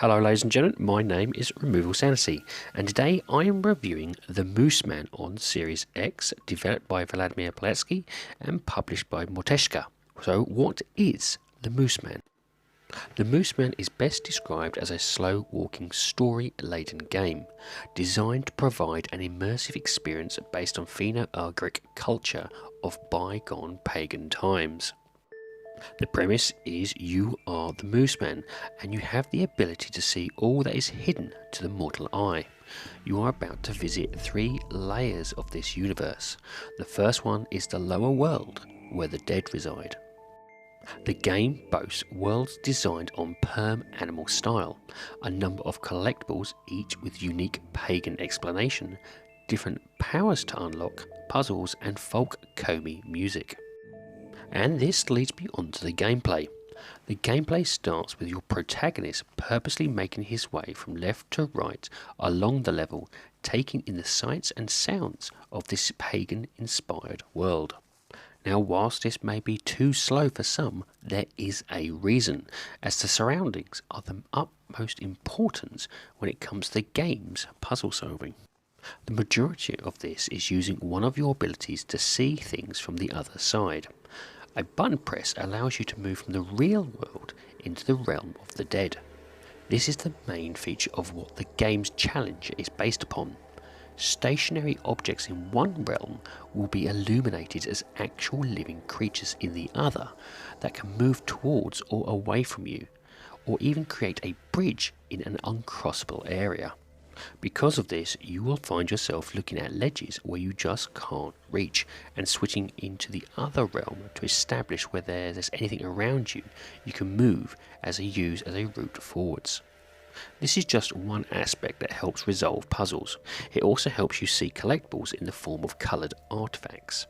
Hello ladies and gentlemen, my name is RemovableSanity, and today I am reviewing the Mooseman on Series X, developed by Vladimir Poletsky and published by Morteshka. So what is the Mooseman? The Mooseman is best described as a slow-walking, story-laden game, designed to provide an immersive experience based on finno-ugric culture of bygone pagan times. The premise is you are the Mooseman, and you have the ability to see all that is hidden to the mortal eye. You are about to visit 3 layers of this universe. The first one is the lower world, where the dead reside. The game boasts worlds designed on perm animal style, a number of collectibles, each with unique pagan explanation, different powers to unlock, puzzles, and folk komi music. And this leads me on to the gameplay. The gameplay starts with your protagonist purposely making his way from left to right along the level, taking in the sights and sounds of this pagan-inspired world. Now, whilst this may be too slow for some, there is a reason, as the surroundings are the utmost importance when it comes to the game's puzzle solving. The majority of this is using one of your abilities to see things from the other side. A button press allows you to move from the real world into the realm of the dead. This is the main feature of what the game's challenge is based upon. Stationary objects in one realm will be illuminated as actual living creatures in the other that can move towards or away from you, or even create a bridge in an uncrossable area. Because of this, you will find yourself looking at ledges where you just can't reach and switching into the other realm to establish whether there's anything around you you can move use as a route forwards. This is just one aspect that helps resolve puzzles. It also helps you see collectibles in the form of coloured artifacts.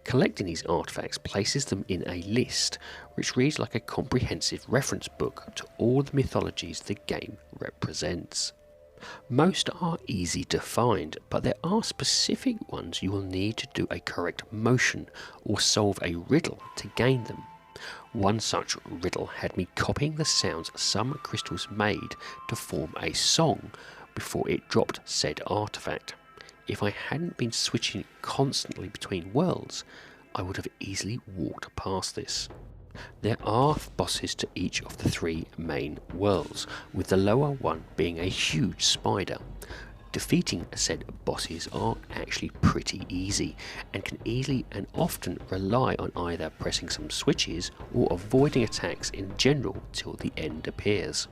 Collecting these artifacts places them in a list which reads like a comprehensive reference book to all the mythologies the game represents. Most are easy to find, but there are specific ones you will need to do a correct motion or solve a riddle to gain them. One such riddle had me copying the sounds some crystals made to form a song before it dropped said artifact. If I hadn't been switching constantly between worlds, I would have easily walked past this. There are bosses to each of the 3 main worlds, with the lower one being a huge spider. Defeating said bosses are actually pretty easy, and can easily and often rely on either pressing some switches or avoiding attacks in general till the end appears.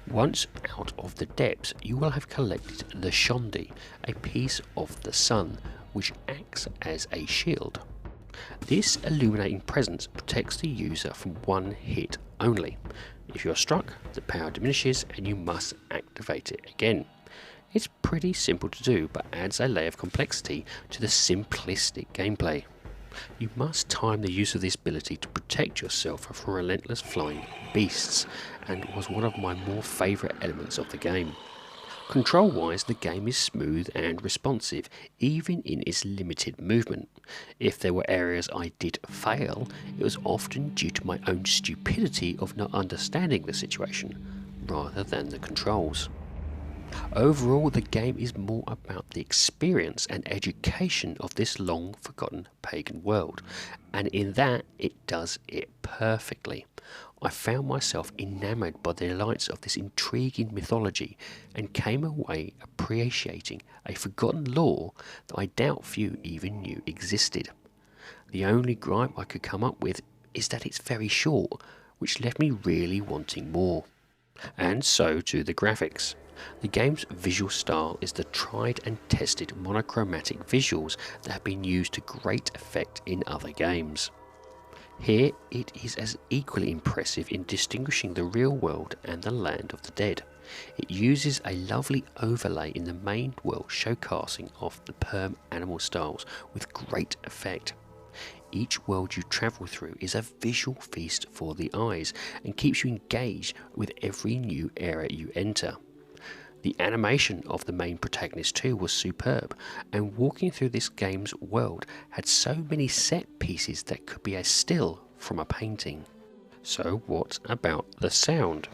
Once out of the depths, you will have collected the Shondi, a piece of the sun, which acts as a shield. This illuminating presence protects the user from one hit only. If you're struck, the power diminishes and you must activate it again. It's pretty simple to do, but adds a layer of complexity to the simplistic gameplay. You must time the use of this ability to protect yourself from relentless flying beasts, and was one of my more favourite elements of the game. Control-wise, the game is smooth and responsive, even in its limited movement. If there were areas I did fail, it was often due to my own stupidity of not understanding the situation, rather than the controls. Overall, the game is more about the experience and education of this long-forgotten pagan world, and in that, it does it perfectly. I found myself enamoured by the delights of this intriguing mythology and came away appreciating a forgotten lore that I doubt few even knew existed. The only gripe I could come up with is that it's very short, which left me really wanting more. And so to the graphics. The game's visual style is the tried and tested monochromatic visuals that have been used to great effect in other games. Here it is as equally impressive in distinguishing the real world and the land of the dead. It uses a lovely overlay in the main world showcasing off the perm animal styles with great effect. Each world you travel through is a visual feast for the eyes and keeps you engaged with every new area you enter. The animation of the main protagonist too was superb, and walking through this game's world had so many set pieces that could be a still from a painting. So what about the sound?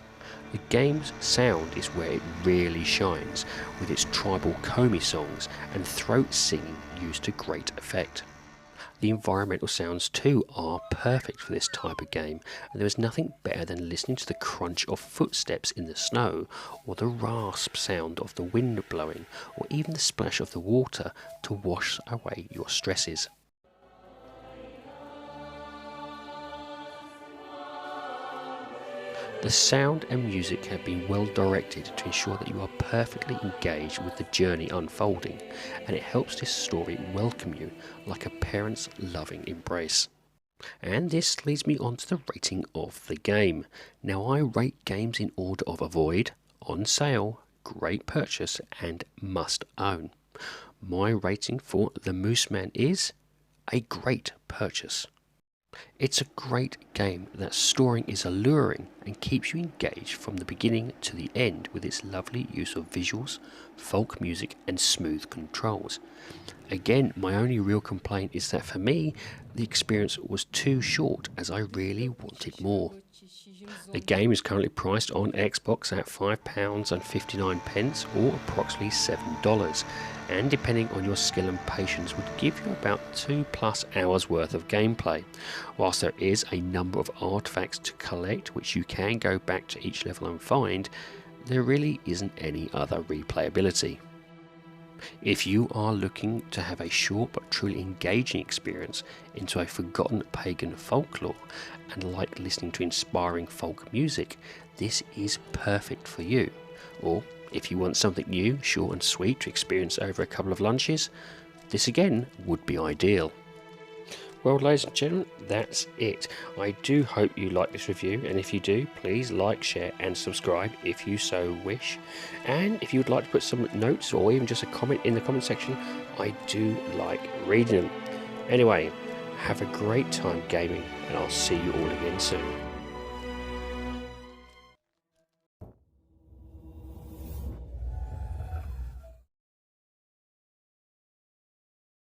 The game's sound is where it really shines, with its tribal Komi songs and throat singing used to great effect. The environmental sounds too are perfect for this type of game, and there is nothing better than listening to the crunch of footsteps in the snow, or the rasp sound of the wind blowing, or even the splash of the water to wash away your stresses. The sound and music have been well directed to ensure that you are perfectly engaged with the journey unfolding, and it helps this story welcome you like a parent's loving embrace. And this leads me on to the rating of the game. Now, I rate games in order of avoid, on sale, great purchase, and must own. My rating for the Mooseman is a great purchase. It's a great game that storing is alluring and keeps you engaged from the beginning to the end with its lovely use of visuals, folk music and smooth controls. Again, my only real complaint is that for me, the experience was too short as I really wanted more. The game is currently priced on Xbox at £5.59 or approximately $7, and depending on your skill and patience would give you about 2+ hours worth of gameplay. Whilst there is a number of artifacts to collect which you can go back to each level and find, there really isn't any other replayability. If you are looking to have a short but truly engaging experience into a forgotten pagan folklore and like listening to inspiring folk music, this is perfect for you. Or if you want something new, short and sweet to experience over a couple of lunches, this again would be ideal. Well, ladies and gentlemen, that's it. I do hope you like this review, and if you do, please like, share and subscribe if you so wish. And if you would like to put some notes or even just a comment in the comment section, I do like reading them. Anyway, have a great time gaming, and I'll see you all again soon.